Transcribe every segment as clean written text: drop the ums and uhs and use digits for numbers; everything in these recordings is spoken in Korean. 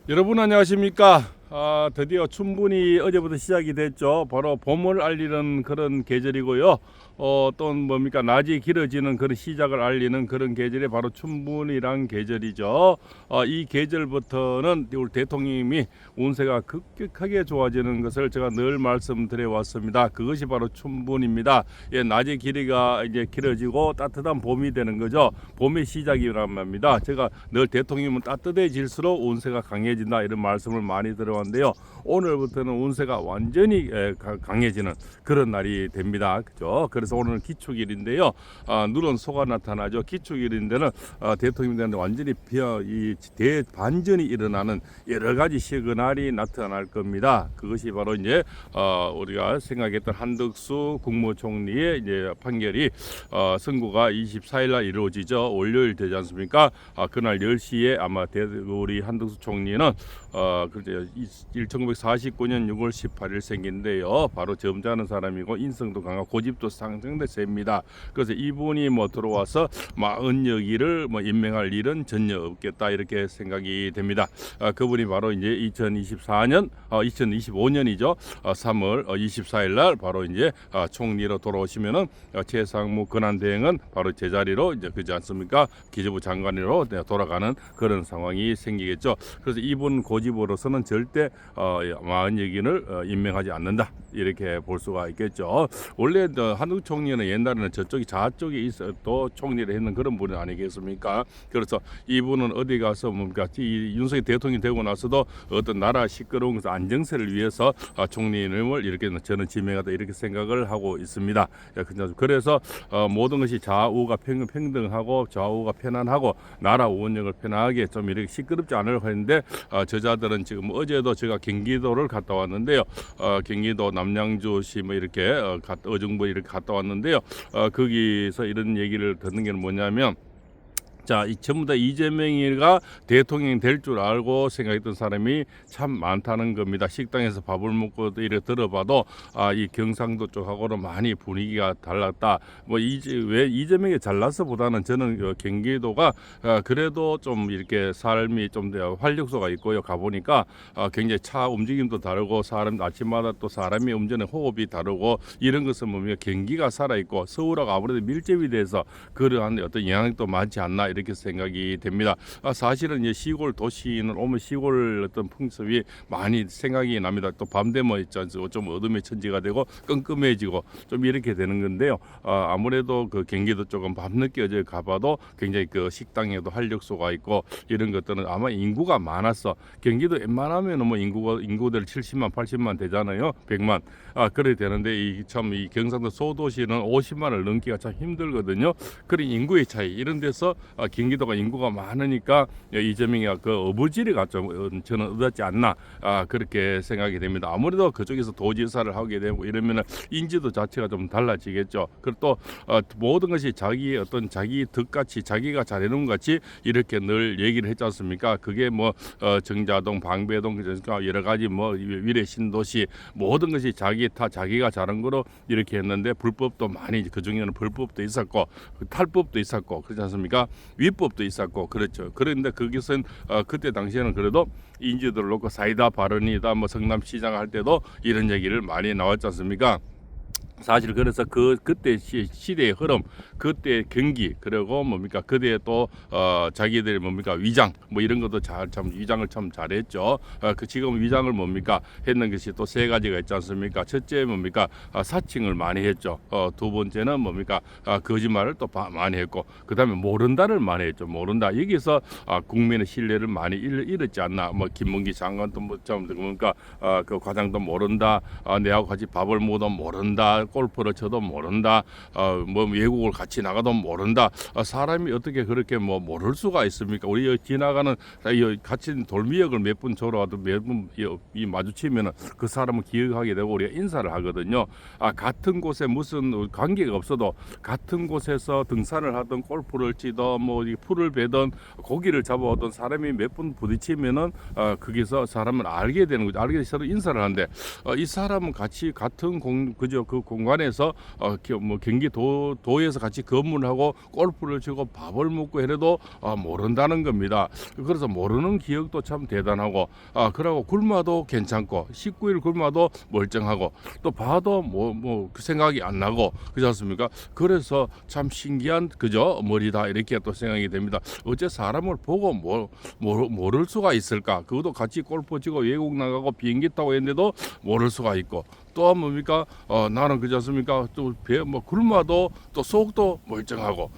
여러분 안녕하십니까? 드디어 춘분이 어제부터 시작이 됐죠. 바로 봄을 알리는 그런 계절이고요. 또 뭡니까? 낮이 길어지는 그런 시작을 알리는 그런 계절이 바로 춘분이란 계절이죠. 이 계절부터는 우리 대통령님이 운세가 급격하게 좋아지는 것을 제가 늘 말씀드려 왔습니다. 그것이 바로 춘분입니다. 예, 낮의 길이가 이제 길어지고 따뜻한 봄이 되는 거죠. 봄의 시작이란 말입니다. 제가 늘 대통령님은 따뜻해질수록 운세가 강해진다 이런 말씀을 많이 들어왔는데요. 오늘부터는 운세가 완전히 강해지는 그런 날이 됩니다. 그죠? 그래서 오늘은 기축일인데요. 누런 소가 나타나죠. 기축일인데는 대통령님한테 완전히 이 대반전이 일어나는 여러 가지 시그널이 나타날 겁니다. 그것이 바로 이제 우리가 생각했던 한덕수 국무총리의 이제 판결이 선고가 24일날 이루어지죠. 월요일 되지 않습니까? 그날 10시에 아마 우리 한덕수 총리는 1949년 6월 18일 생긴데요. 바로 점잖은 사람이고 인성도 강하고 고집도 상승돼 셉니다. 그래서 이분이 들어와서 은여기를 임명할 일은 전혀 없겠다 이렇게 생각이 됩니다. 그분이 바로 이제 2025년이죠. 3월 24일 날 바로 이제 총리로 돌아오시면은 최상무 권한대행은 바로 제자리로 이제 그지 않습니까? 기재부 장관으로 돌아가는 그런 상황이 생기겠죠. 그래서 이분 고집으로서는 절대 마흔여긴을 임명하지 않는다 이렇게 볼 수가 있겠죠. 원래 한국 총리는 옛날에는 저쪽이 좌쪽에 있어도 총리를 했는 그런 분이 아니겠습니까? 그래서 이분은 어디 가서 뭡니까 이 윤석열 대통령이 되고 나서도 어떤 나라 시끄러운 것을 안정세를 위해서 총리님을 이렇게 저는 지명하다 이렇게 생각을 하고 있습니다. 그래서 모든 것이 좌우가 평등하고 좌우가 편안하고 나라 운영을 편하게 좀 이렇게 시끄럽지 않으려고 했는데 저자들은 지금 어제도 제가 경기도를 갔다 왔는데요. 경기도 남양주시 이렇게 어중부 이렇게 갔다 왔는데요. 거기서 이런 얘기를 듣는 게 뭐냐면 자, 전부 다 이재명이가 대통령이 될 줄 알고 생각했던 사람이 참 많다는 겁니다. 식당에서 밥을 먹고 이렇게 들어봐도 이 경상도 쪽하고는 많이 분위기가 달랐다. 왜 이재명이 잘나서보다는 저는 경기도가 그래도 좀 이렇게 삶이 좀 더 활력소가 있고요. 가보니까 굉장히 차 움직임도 다르고 사람 아침마다 또 사람이 운전의 호흡이 다르고 이런 것은 뭡니까 경기가 살아있고 서울하고 아무래도 밀접이 돼서 그러한 어떤 영향도 많지 않나 이렇게 생각이 됩니다. 사실은 이제 시골 도시는 오면 시골 어떤 풍습이 많이 생각이 납니다. 또 밤 되면 있잖아요. 좀 어둠의 천지가 되고 끔끔해지고 좀 이렇게 되는 건데요. 아무래도 그 경기도 쪽은 밤늦게 어제 가봐도 굉장히 그 식당에도 활력소가 있고 이런 것들은 아마 인구가 많아서 경기도 웬만하면 인구들 70만 80만 되잖아요. 100만 그래 되는데 이 경상도 소도시는 50만을 넘기가 참 힘들거든요. 그런 인구의 차이 이런 데서 경기도가 인구가 많으니까 이재명이 그 어부지리가 좀 저는 얻었지 않나 그렇게 생각이 됩니다. 아무래도 그쪽에서 도지사를 하게 되고 이러면은 인지도 자체가 좀 달라지겠죠. 그리고 또 모든 것이 자기 덕같이 자기가 잘해놓은 것 같이 이렇게 늘 얘기를 했지 않습니까? 그게 정자동, 방배동 그러니까 여러 가지 위례 신도시 모든 것이 자기가 잘한 거로 이렇게 했는데 불법도 많이 그 중에는 불법도 있었고 탈법도 있었고 그렇지 않습니까? 위법도 있었고 그렇죠. 그런데 거기서는 그때 당시에는 그래도 인지도를 놓고 사이다 발언이다 성남시장 할 때도 이런 얘기를 많이 나왔지 않습니까? 사실 그래서 그때 시대의 흐름, 그때 경기 그리고 그때 또 자기들 위장 이런 것도 위장을 참 잘했죠. 지금 위장을 했는 것이 또 세 가지가 있지 않습니까? 첫째 사칭을 많이 했죠. 두 번째는 거짓말을 또 많이 했고 그다음에 모른다를 많이 했죠. 모른다 여기서 국민의 신뢰를 많이 잃었지 않나. 김문기 장관도 그 과장도 모른다. 내하고 같이 밥을 먹어도 모른다. 골프를 쳐도 모른다. 외국을 같이 나가도 모른다. 사람이 어떻게 그렇게 모를 수가 있습니까? 우리 지나가는 같이 돌미역을 몇 분 줘라도 몇 분 마주치면 그 사람을 기억하게 되고 우리가 인사를 하거든요. 같은 곳에 무슨 관계가 없어도 같은 곳에서 등산을 하든 골프를 치든 풀을 베든 고기를 잡아오던 사람이 몇 분 부딪히면은 거기서 사람을 알게 되는 거죠. 알게 서로 인사를 하는데 이 사람은 같이 같은 그 공간에서 뭐 경기도에서 같이 근무를 하고 골프를 치고 밥을 먹고 해도 모른다는 겁니다. 그래서 모르는 기억도 참 대단하고 그러고 굶어도 괜찮고 19일 굶어도 멀쩡하고 또 봐도 그 생각이 안 나고 그렇지 않습니까? 그래서 참 신기한 그저 머리다 이렇게 또 생각이 됩니다. 어째 사람을 보고 모를 수가 있을까? 그것도 같이 골프 치고 외국 나가고 비행기 타고 했는데도 모를 수가 있고 또 뭡니까? 나는 그렇지 않습니까? 또 굶어도 또 속도 멀쩡하고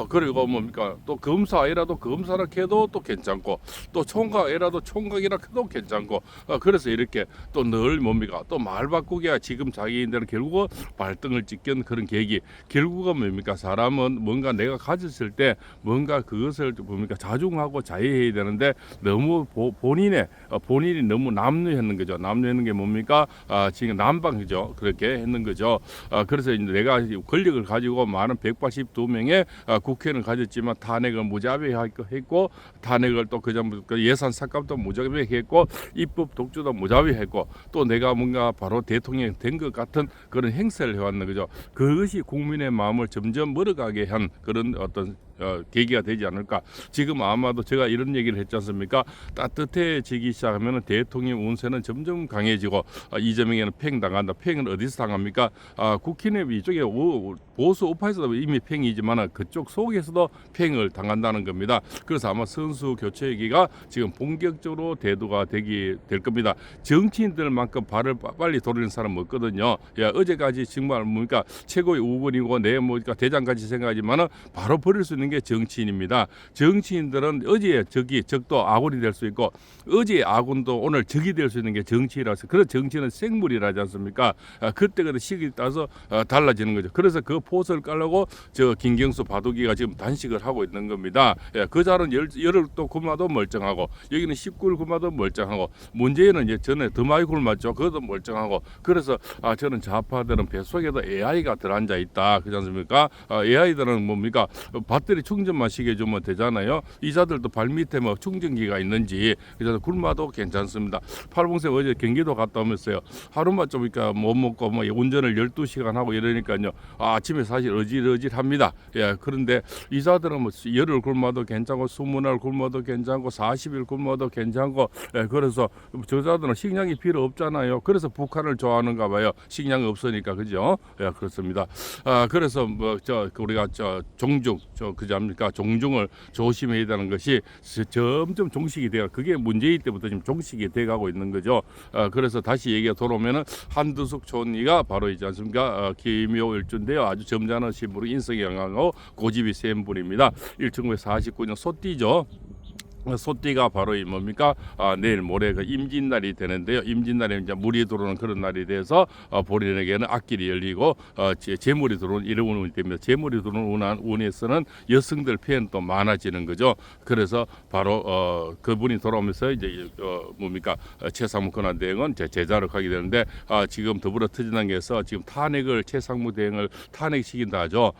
그리고 뭡니까? 또 검사이라도 검사라 해도 또 괜찮고 또 총각이라도 총각이라 해도 괜찮고 그래서 이렇게 또 늘 뭡니까? 또 말 바꾸기야 지금 자기인들은 결국은 발등을 찍견 그런 계기 결국은 뭡니까? 사람은 뭔가 내가 가졌을 때 뭔가 그것을 뭡니까? 자중하고 자애해야 되는데 너무 본인이 너무 남루했는 거죠. 남루했는 게 뭡니까? 지금 남방이죠. 그렇게 했는 거죠. 그래서 이제 내가 권력을 가지고 많은 182명의 국회의원을 가졌지만 탄핵을 무자비했고 탄핵을 또 그전부터 예산 삭감도 무자비했고 입법 독주도 무자비했고 또 내가 뭔가 바로 대통령이 된 것 같은 그런 행세를 해왔는 거죠. 그것이 국민의 마음을 점점 멀어가게 한 그런 어떤 계기가 되지 않을까. 지금 아마도 제가 이런 얘기를 했지 않습니까? 따뜻해지기 시작하면 대통령 운세는 점점 강해지고 이재명에는 팽 당한다. 팽은 어디서 당합니까? 국힘의 이쪽에 보수 우파에서도 이미 팽이지만 그쪽 속에서도 팽을 당한다는 겁니다. 그래서 아마 선수 교체 얘기가 지금 본격적으로 대두가 될 겁니다. 정치인들만큼 발을 빨리 돌리는 사람 없거든요. 어제까지 정말 뭡니까 최고의 우군이고 내 뭡니까 대장같이 생각하지만은 바로 버릴 수 있는 게 정치인입니다. 정치인들은 어제의 적도 아군이 될 수 있고 어제의 아군도 오늘 적이 될 수 있는 게 정치라서 그런 정치는 생물이라지 않습니까? 그때그때 시기에 따라서 달라지는 거죠. 그래서 그 포스를 깔려고 저 김경수 바둑이가 지금 단식을 하고 있는 겁니다. 그 자는 열흘 또 굶어도 멀쩡하고 여기는 19일 굶어도 멀쩡하고 문재인은 이제 전에 더 많이 굶었죠. 그것도 멀쩡하고 그래서 저는 좌파들은 뱃속에도 AI가 들어앉아 있다. 그렇지 않습니까? AI들은 뭡니까? 배터리 충전만 시켜주면 되잖아요. 이자들도 발밑에 뭐 충전기가 있는지 그래서 굶어도 괜찮습니다. 팔봉생 어제 경기도 갔다 오면서요. 하루만 좀 그러니까 못 먹고 뭐 운전을 12시간 하고 이러니까요. 아침에 사실 어질어질합니다. 그런데 이자들은 뭐 열흘 굶어도 괜찮고 20날 굶어도 괜찮고 40일 굶어도 괜찮고 그래서 저자들은 식량이 필요 없잖아요. 그래서 북한을 좋아하는가 봐요. 식량이 없으니까 그죠? 그렇습니다. 그래서 우리가 종중을 조심해야 되는 것이 점점 종식이 돼요. 그게 문재인 때부터 지금 종식이 돼가고 있는 거죠. 그래서 다시 얘기가 돌아오면은 한두숙 촌이가 바로 있지 않습니까? 김효일주인데요. 아주 점잖은 신부로 인성이 강하고 고집이 센 분입니다. 1949년 소띠죠. 소띠가 바로 이 뭡니까? 내일 모레 그 임진날이 되는데요. 임진날에 이제 물이 들어오는 그런 날이 돼서 본인에게는 앞길이 열리고 재물이 들어오는 이런 운이 됩니다. 재물이 들어오는 운에서는 여성들 피해는 또 많아지는 거죠. 그래서 바로 그분이 돌아오면서 이제 뭡니까? 최상무 권한대행은 제자로 가게 되는데 지금 더불어터진당에서 지금 최상무 대행을 탄핵시킨다 하죠.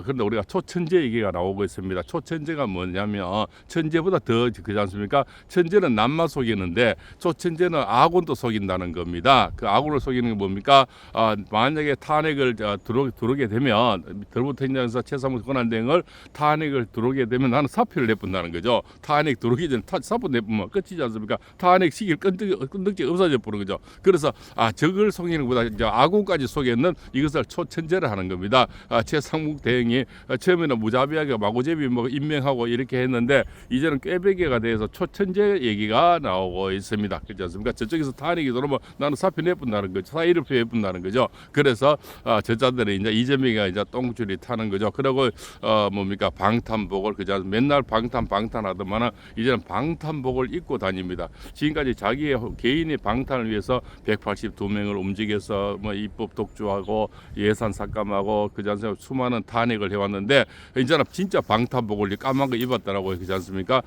그런데 우리가 초천재 얘기가 나오고 있습니다. 초천재가 뭐냐면 천재보다 더 그렇지 않습니까? 천재는 남만 속이는데 초천재는 아군도 속인다는 겁니다. 그 아군을 속이는 게 뭡니까? 만약에 탄핵을 들어오게 되면 더불어민주당에서 최상무 권한대행을 탄핵을 들어오게 되면 나는 사표를 내본다는 거죠. 탄핵 들어오기 전에 사표 내보면 끝이지 않습니까? 탄핵 시기를 끈덕지 없어져 버리는 거죠. 그래서 적을 속이는 것보다 이제 아군까지 속였는 이것을 초천재를 하는 겁니다. 최상무 대행이 처음에는 무자비하게 마구잡이 임명하고 이렇게 했는데 이제는 꾀배기가 돼서 초천재 얘기가 나오고 있습니다. 그렇지 않습니까? 저쪽에서 탄핵이 들어오면 나는 사표 내본다는 거죠. 사의를 표해본다는 거죠. 그래서 저자들이 이제 이재명이가 이제 똥줄이 타는 거죠. 그리고 뭡니까 방탄복을 그저 맨날 방탄하더만은 이제는 방탄복을 입고 다닙니다. 지금까지 자기의 개인의 방탄을 위해서 182명을 움직여서 뭐 입법 독주하고 예산 삭감하고 그지 않습니까? 수많은 탄핵을 해왔는데 이제는 진짜 방탄복을 까만 거 입었더라고요. 그렇지 않습니까?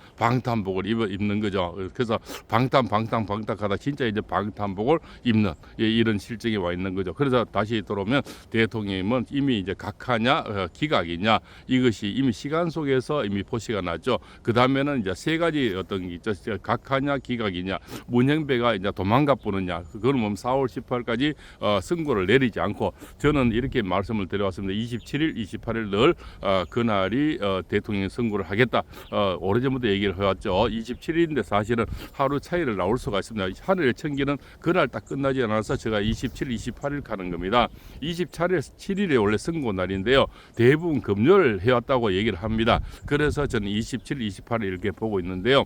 방탄복을 입는 거죠. 그래서 방탄하다 진짜 이제 방탄복을 입는 이런 실정이 와 있는 거죠. 그래서 다시 들어오면 대통령님은 이미 이제 각하냐 기각이냐 이것이 이미 시간 속에서 이미 포시가 났죠. 그 다음에는 이제 세 가지 어떤 게 있죠. 각하냐 기각이냐 문형배가 이제 도망가 보느냐 그거는 뭐 4월 18일까지 승고를 내리지 않고 저는 이렇게 말씀을 드려왔습니다. 27일, 28일 늘 그날이 대통령 선고를 하겠다. 오래전부터 얘기를 해왔죠. 27일인데 사실은 하루 차이를 나올 수가 있습니다. 하늘의 천기는 그날 딱 끝나지 않아서 제가 27, 28일 가는 겁니다. 27일에 원래 선고 날인데요. 대부분 금요일 해왔다고 얘기를 합니다. 그래서 저는 27, 28일 이렇게 보고 있는데요.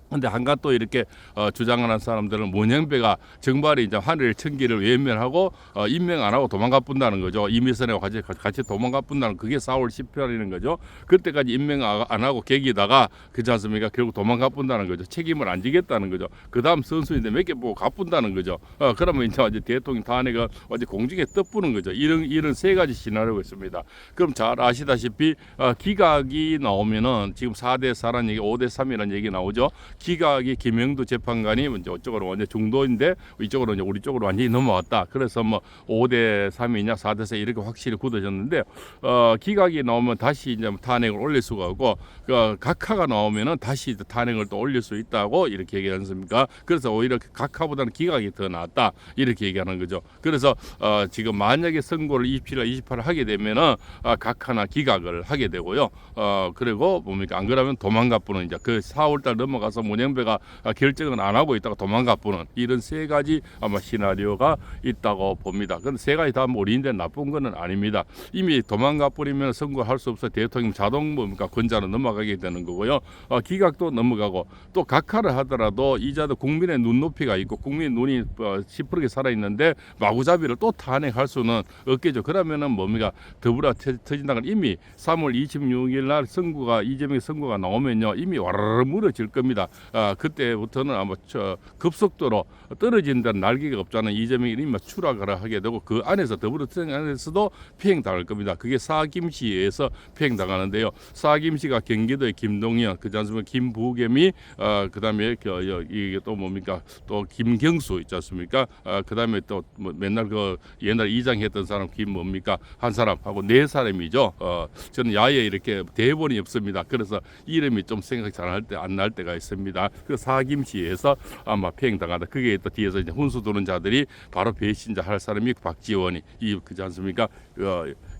근데 한간 또 이렇게 주장하는 사람들은 문형배가 정발이 이제 하늘 천기를 외면하고 임명 안 하고 도망가 뿐다는 거죠. 이미선하고 같이 도망가 뿐다는 그게 4월 10일이라는 거죠. 그때까지 임명 안 하고 계기다가 그렇지 않습니까? 결국 도망가 뿐다는 거죠. 책임을 안 지겠다는 거죠. 그 다음 선수인데 몇 개 보고 가뿐다는 거죠. 그러면 이제 대통령 탄핵은 어제 공중에 떠부는 거죠. 이런 세 가지 시나리오가 있습니다. 그럼 잘 아시다시피 기각이 나오면은 지금 4대 4라는 얘기, 5대 3이라는 얘기 나오죠. 기각이 김영두 재판관이 이제 이쪽으로 완전 중도인데 이쪽으로 이제 우리 쪽으로 완전히 넘어왔다. 그래서 뭐 5대 3이냐 4대 4 이렇게 확실히 굳어졌는데 기각이 나오면 다시 이제 탄핵을 올릴 수가 없고 각하가 나오면은 다시 탄핵을 또 올릴 수 있다고 이렇게 얘기하지 않습니까? 그래서 오히려 각하보다는 기각이 더 낫다 이렇게 얘기하는 거죠. 그래서 지금 만약에 선고를 27일, 28일 하게 되면은 각하나 기각을 하게 되고요. 그리고 뭡니까 안 그러면 도망가 뿌는 이제 그 4월달 넘어가서 문형배가 결정은 안 하고 있다가 도망가 뿌는 이런 세 가지 아마 시나리오가 있다고 봅니다. 그런데 세 가지 다 우리인데 나쁜 거는 아닙니다. 이미 도망가 뿌리면 선고할 수 없어 대통령 자동 뭡니까 권자로 넘어가게 되는 거고요. 기각도 넘어가고 또 각하를 하더라도 이자도 국민의 눈높이가 있고 국민의 눈이 시퍼렇게 살아 있는데 마구잡이를 또 탄핵할 수는 없겠죠. 그러면은 뭡니까 더불어 터진다는 이미 3월 26일 날 선고가 이재명의 선고가 나오면요 이미 와르르 무너질 겁니다. 그때부터는 아마 급속도로 떨어진다는 날개가 없잖아요. 이재명이 이미 추락을 하게 되고 그 안에서 더불어민주당 안에서도 피행당할 겁니다. 그게 사김시에서 피행당하는데요. 사김시가 경기도의 김동연, 그지 않습니까? 김부겸이 그다음에 이게 또 뭡니까? 또 김경수 있지 않습니까? 그다음에 또 뭐 맨날 그 옛날 이장했던 사람 뭡니까? 한 사람하고 네 사람이죠. 저는 야외에 이렇게 대본이 없습니다. 그래서 이름이 좀 생각 잘 안 날 때가 있습니다. 그 사김시에서 아마 피행당하다. 그게 또 뒤에서 이제 훈수 두는 자들이 바로 배신자 할 사람이 박지원이 그지 않습니까?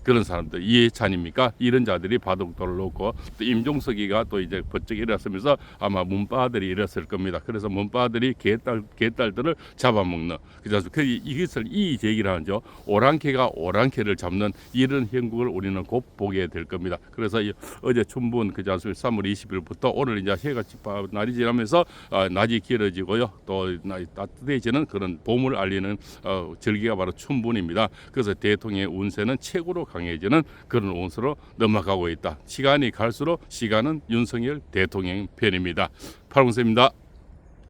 그런 사람들 이해찬입니까? 이런 자들이 바둑돌을 놓고 또 임종석이가 또 이제 번쩍 일어서면서 아마 문바들이 일었을 겁니다. 그래서 문바들이 개딸들을 잡아먹는 그래서 이것을 이 제기를 하죠. 오랑캐가 오랑캐를 잡는 이런 형국을 우리는 곧 보게 될 겁니다. 그래서 어제 춘분 그지 않습니까? 3월 20일부터 오늘 이제 해가 날이 지나면서 낮이 길어지고요. 또 따뜻해지는 그런 봄을 알리는 절기가 바로 춘분입니다. 그래서 대통령의 운세는 최고로 강해지는 그런 운세로 넘어가고 있다. 시간이 갈수록 시간은 윤석열 대통령 편입니다. 팔공세입니다.